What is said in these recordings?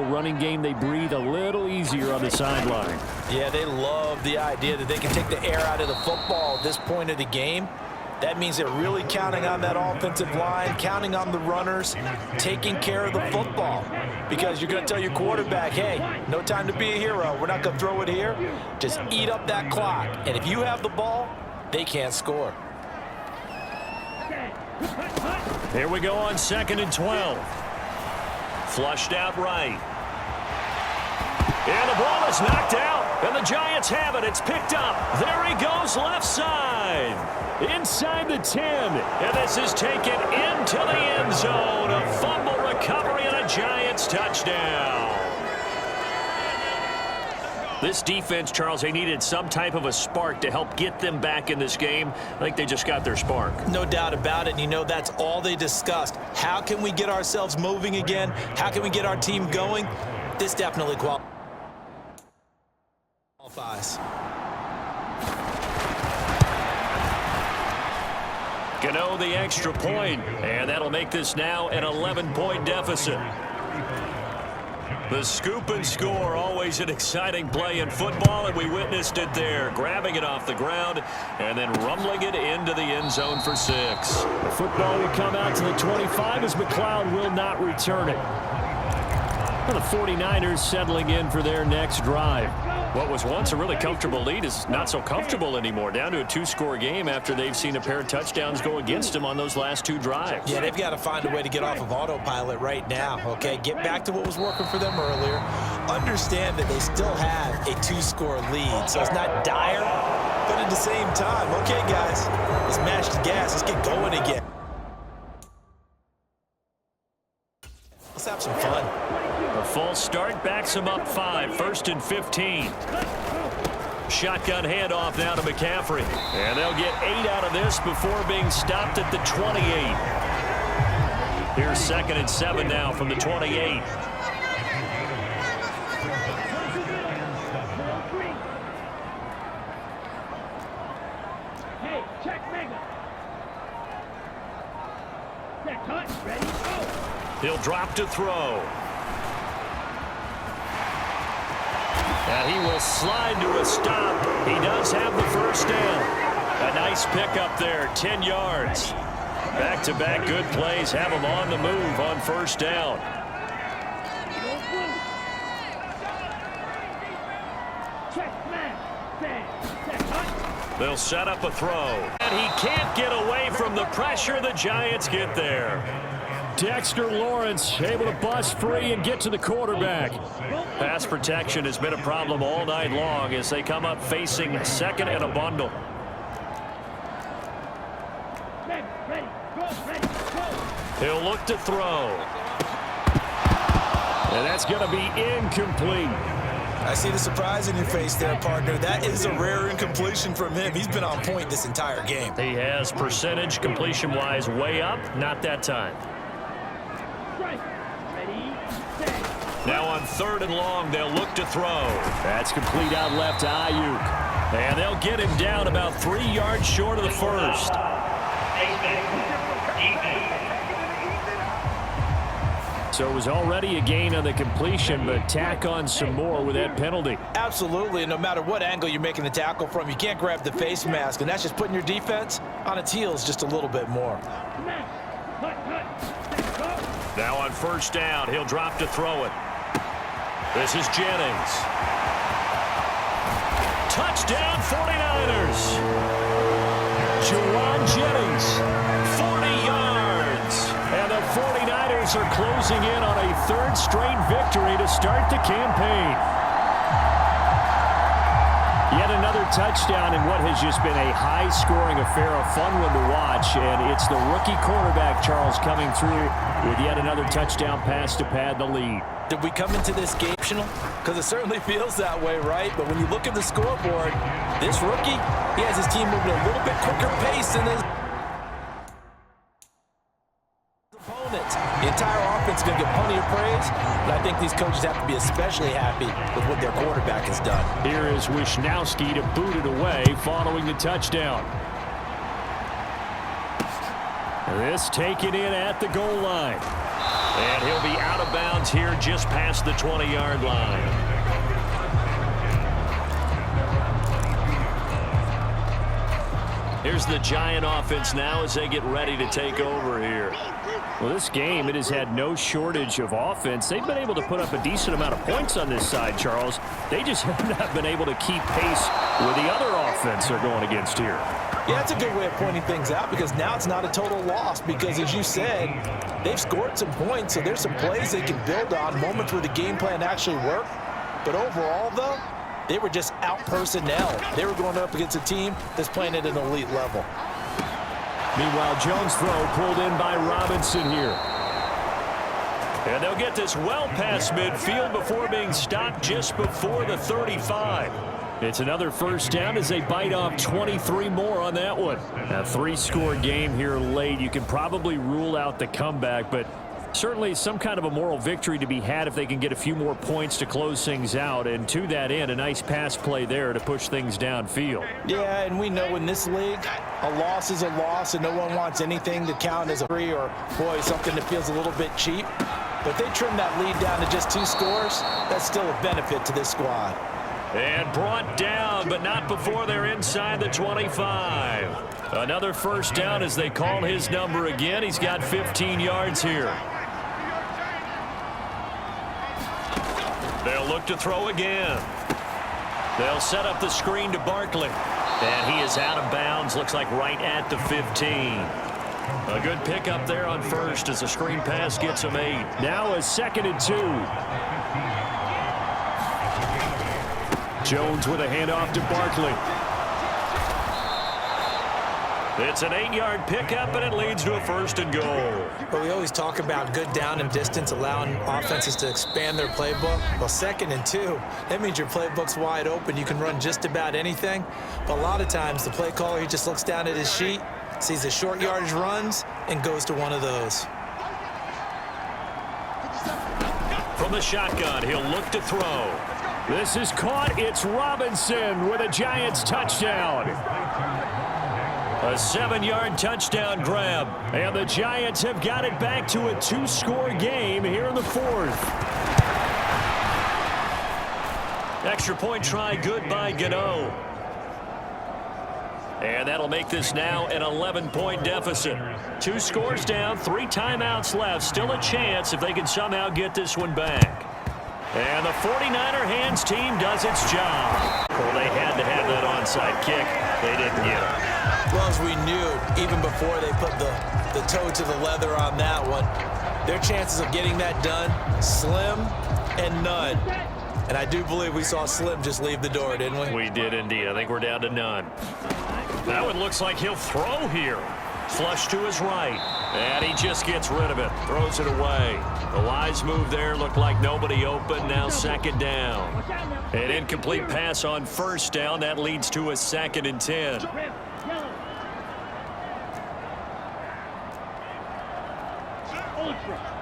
running game, they breathe a little easier on the sideline. Yeah, they love the idea that they can take the air out of the football at this point of the game. That means they're really counting on that offensive line, counting on the runners, taking care of the football. Because you're going to tell your quarterback, hey, no time to be a hero. We're not going to throw it here. Just eat up that clock. And if you have the ball, they can't score. Here we go on 2nd and 12. Flushed out right. And the ball is knocked out. And the Giants have it. It's picked up. There he goes left side. Inside the 10. And this is taken into the end zone. A fumble recovery and a Giants touchdown. This defense, Charles, they needed some type of a spark to help get them back in this game. I think they just got their spark. No doubt about it. And you know, that's all they discussed. How can we get ourselves moving again? How can we get our team going? This definitely qualifies. Gano the extra point, and that'll make this now an 11-point deficit. The scoop and score, always an exciting play in football, and we witnessed it there, grabbing it off the ground and then rumbling it into the end zone for 6. The football will come out to the 25 as McLeod will not return it. And the 49ers settling in for their next drive. What was once a really comfortable lead is not so comfortable anymore. Down to a 2-score game after they've seen a pair of touchdowns go against them on those last 2 drives. Yeah, they've got to find a way to get off of autopilot right now, okay? Get back to what was working for them earlier. Understand that they still have a 2-score lead, so it's not dire, but at the same time, okay, guys, let's mash the gas. Let's get going again. Let's have some fun. A false start backs him up 5, 1st and 15. Shotgun handoff now to McCaffrey. And they'll get 8 out of this before being stopped at the 28. Here's 2nd and 7 now from the 28. Hey, check Mega. Set, cut, ready, go. He'll drop to throw. And he will slide to a stop. He does have the first down. A nice pickup there, 10 yards. Back-to-back good plays have him on the move on 1st down. They'll set up a throw. And he can't get away from the pressure. The Giants get there. Dexter Lawrence able to bust free and get to the quarterback. Pass protection has been a problem all night long as they come up facing 2nd and a bundle. He'll look to throw. And that's going to be incomplete. I see the surprise in your face there, partner. That is a rare incompletion from him. He's been on point this entire game. He has percentage completion-wise way up. Not that time. Now on 3rd and long, they'll look to throw. That's complete out left to Ayuk. And they'll get him down about 3 yards short of the first. So it was already a gain on the completion, but tack on some more with that penalty. Absolutely, and no matter what angle you're making the tackle from, you can't grab the face mask, and that's just putting your defense on its heels just a little bit more. Now on 1st down, he'll drop to throw it. This is Jennings. Touchdown 49ers. Juwan Jennings, 40 yards. And the 49ers are closing in on a 3rd straight victory to start the campaign. Yet another touchdown in what has just been a high-scoring affair, a fun one to watch. And it's the rookie quarterback, Charles, coming through with yet another touchdown pass to pad the lead. Did we come into this game? Because it certainly feels that way, right? But when you look at the scoreboard, this rookie, he has his team moving a little bit quicker pace than his opponents. The entire offense is going to get plenty of praise, but I think these coaches have to be especially happy with what their quarterback has done. Here is Wisnowski to boot it away following the touchdown. This taken in at the goal line. And he'll be out of bounds here just past the 20-yard line. Here's the Giant offense now as they get ready to take over here. Well, this game, it has had no shortage of offense. They've been able to put up a decent amount of points on this side, Charles. They just have not been able to keep pace with the other offense they're going against here. Yeah, that's a good way of pointing things out because now it's not a total loss because, as you said, they've scored some points, so there's some plays they can build on, moments where the game plan actually worked. But overall, though, they were just out-personnel. They were going up against a team that's playing at an elite level. Meanwhile, Jones' throw pulled in by Robinson here. And they'll get this well past midfield before being stopped just before the 35. It's another first down as they bite off 23 more on that one. A three-score game here late. You can probably rule out the comeback, but certainly some kind of a moral victory to be had if they can get a few more points to close things out. And to that end, a nice pass play there to push things downfield. Yeah, and we know in this league, a loss is a loss, and no one wants anything to count as a free or, boy, something that feels a little bit cheap. But they trim that lead down to just 2 scores. That's still a benefit to this squad. And brought down, but not before they're inside the 25. Another first down as they call his number again. He's got 15 yards here. They'll look to throw again. They'll set up the screen to Barkley. And he is out of bounds, looks like right at the 15. A good pickup there on first as the screen pass gets him 8. Now a 2nd and 2. Jones with a handoff to Barkley. It's an 8-yard pickup, and it leads to a 1st and goal. But we always talk about good down and distance, allowing offenses to expand their playbook. Well, 2nd and 2, that means your playbook's wide open. You can run just about anything. But a lot of times, the play caller, he just looks down at his sheet, sees the short yardage runs, and goes to one of those. From the shotgun, he'll look to throw. This is caught. It's Robinson with a Giants touchdown. A 7-yard touchdown grab. And the Giants have got it back to a 2-score game here in the 4th. Extra point try good by Gano. And that'll make this now an 11-point deficit. 2 scores down, 3 timeouts left. Still a chance if they can somehow get this one back. And the 49er hands team does its job. Well, they had to have that onside kick. They didn't get it. Well, as we knew, even before they put the toe to the leather on that one, their chances of getting that done, slim and none. And I do believe we saw Slim just leave the door, didn't we? We did indeed. I think we're down to none. That one looks like he'll throw here. Flush to his right. And he just gets rid of it. Throws it away. The wise move there. Looked like nobody open. Now 2nd down. An incomplete pass on 1st down. That leads to a 2nd and 10.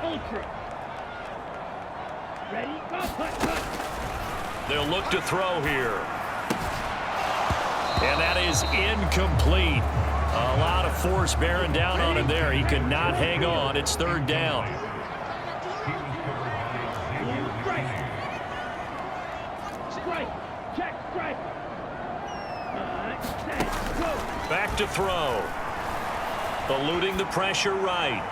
Ultra. Ready? Go, cut. They'll look to throw here. And that is incomplete. A lot of force bearing down on him there. He could not hang on. It's 3rd down. Back to throw. Eluding the pressure right.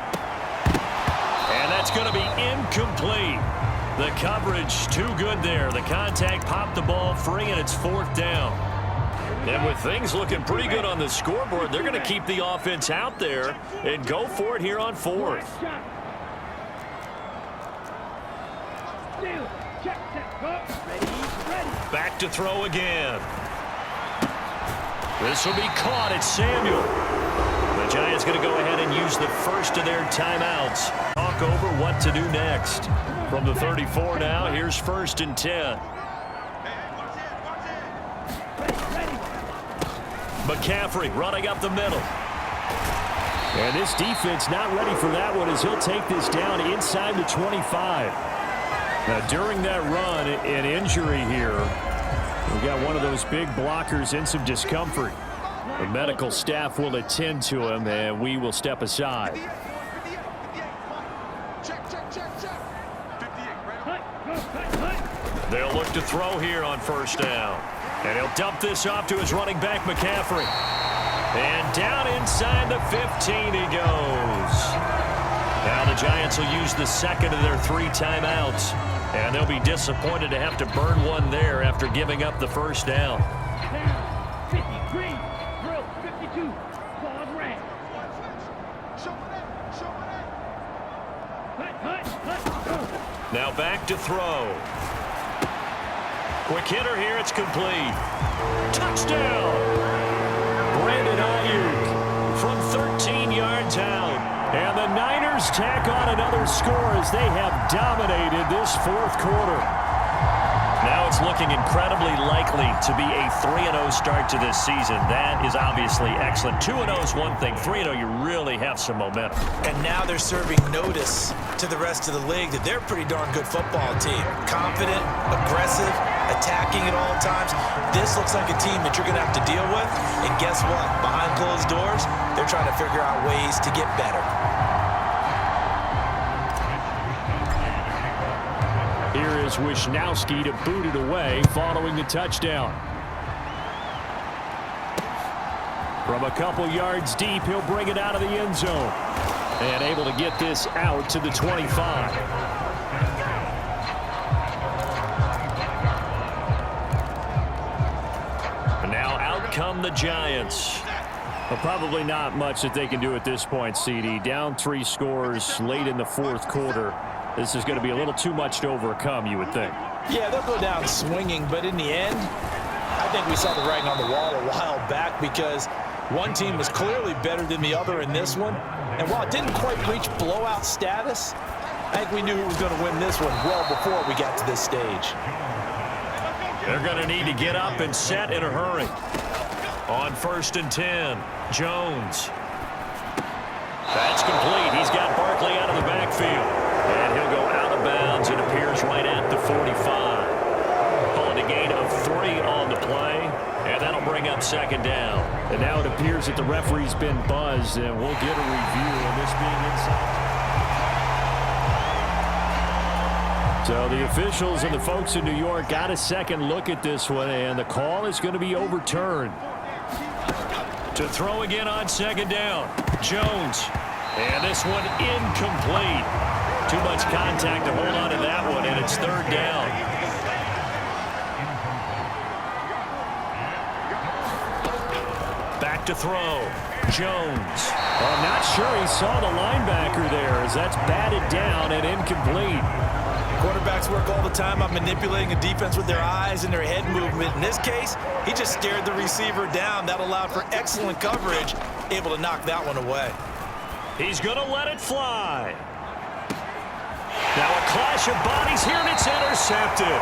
And that's going to be incomplete. The coverage too good there. The contact popped the ball free, and it's 4th down. And with things looking pretty good on the scoreboard, they're going to keep the offense out there and go for it here on 4th. Back to throw again. This will be caught. It's Samuel. The Giants going to go ahead and use the first of their timeouts. Talk over what to do next. From the 34 now, here's 1st and 10. McCaffrey running up the middle. And this defense not ready for that one as he'll take this down inside the 25. Now, during that run, an injury here. We've got one of those big blockers in some discomfort. The medical staff will attend to him, and we will step aside. Check. They'll look to throw here on first down. And he'll dump this off to his running back, McCaffrey. And down inside the 15 he goes. Now the Giants will use the second of their 3 timeouts. And they'll be disappointed to have to burn one there after giving up the first down. Down 50, green, drill 52, claws red. Now back to throw. Quick hitter here, it's complete. Touchdown! Brandon Ayuk from 13 yards out. And the Niners tack on another score as they have dominated this fourth quarter. Now it's looking incredibly likely to be a 3-0 start to this season. That is obviously excellent. 2-0 is one thing. 3-0, you really have some momentum. And now they're serving notice to the rest of the league that they're a pretty darn good football team. Confident, aggressive, attacking at all times. This looks like a team that you're going to have to deal with. And guess what? Behind closed doors, they're trying to figure out ways to get better. Here is Wisnowski to boot it away following the touchdown. From a couple yards deep, he'll bring it out of the end zone. And able to get this out to the 25. And now out come the Giants. Well, probably not much that they can do at this point, CD. Down 3 scores late in the fourth quarter. This is going to be a little too much to overcome, you would think. Yeah, they'll go down swinging, but in the end, I think we saw the writing on the wall a while back because one team was clearly better than the other in this one. And while it didn't quite reach blowout status, I think we knew who was going to win this one well before we got to this stage. They're going to need to get up and set in a hurry. On 1st and 10, Jones. That's complete. He's got Barkley out of the backfield. And he'll go out of bounds. It appears right at the 45. Calling a gain of 3 on the play. And that'll bring up 2nd down. And now it appears that the referee's been buzzed, and we'll get a review of this being inside. So the officials and the folks in New York got a second look at this one, and the call is going to be overturned. To throw again on 2nd down. Jones. And this one incomplete. Too much contact to hold on to that one, and it's 3rd down. Back to throw. Jones. Well, I'm not sure he saw the linebacker there as that's batted down and incomplete. Quarterbacks work all the time on manipulating a defense with their eyes and their head movement. In this case, he just stared the receiver down. That allowed for excellent coverage, able to knock that one away. He's going to let it fly. Now a clash of bodies here, and it's intercepted.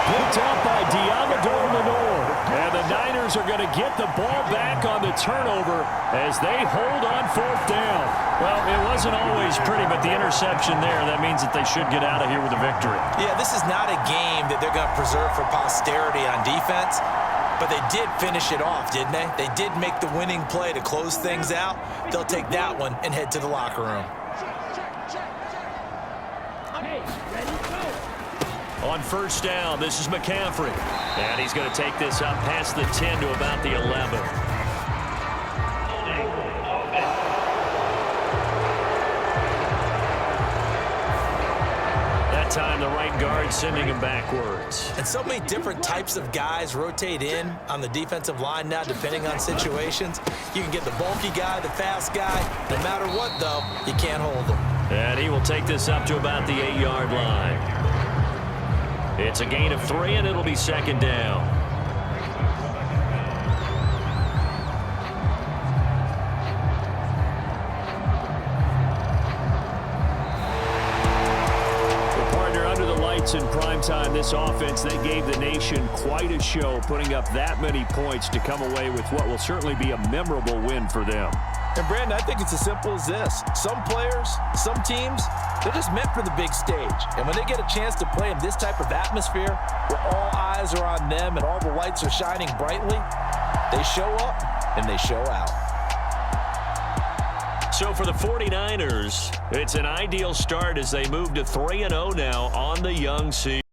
Picked up by Diamador Lenore. And the Niners are going to get the ball back on the turnover as they hold on 4th down. Well, it wasn't always pretty, but the interception there, that means that they should get out of here with a victory. Yeah, this is not a game that they're going to preserve for posterity on defense, but they did finish it off, didn't they? They did make the winning play to close things out. They'll take that one and head to the locker room. Okay, ready, go. On 1st down, this is McCaffrey. And he's going to take this up past the 10 to about the 11. That time, the right guard sending him backwards. And so many different types of guys rotate in on the defensive line now, depending on situations. You can get the bulky guy, the fast guy. No matter what, though, you can't hold him. And he will take this up to about the 8-yard line. It's a gain of 3, and it'll be 2nd down. Well, partner, under the lights in primetime, this offense, they gave the nation quite a show, putting up that many points to come away with what will certainly be a memorable win for them. And, Brandon, I think it's as simple as this. Some players, some teams, they're just meant for the big stage. And when they get a chance to play in this type of atmosphere where all eyes are on them and all the lights are shining brightly, they show up and they show out. So for the 49ers, it's an ideal start as they move to 3-0 now on the young season.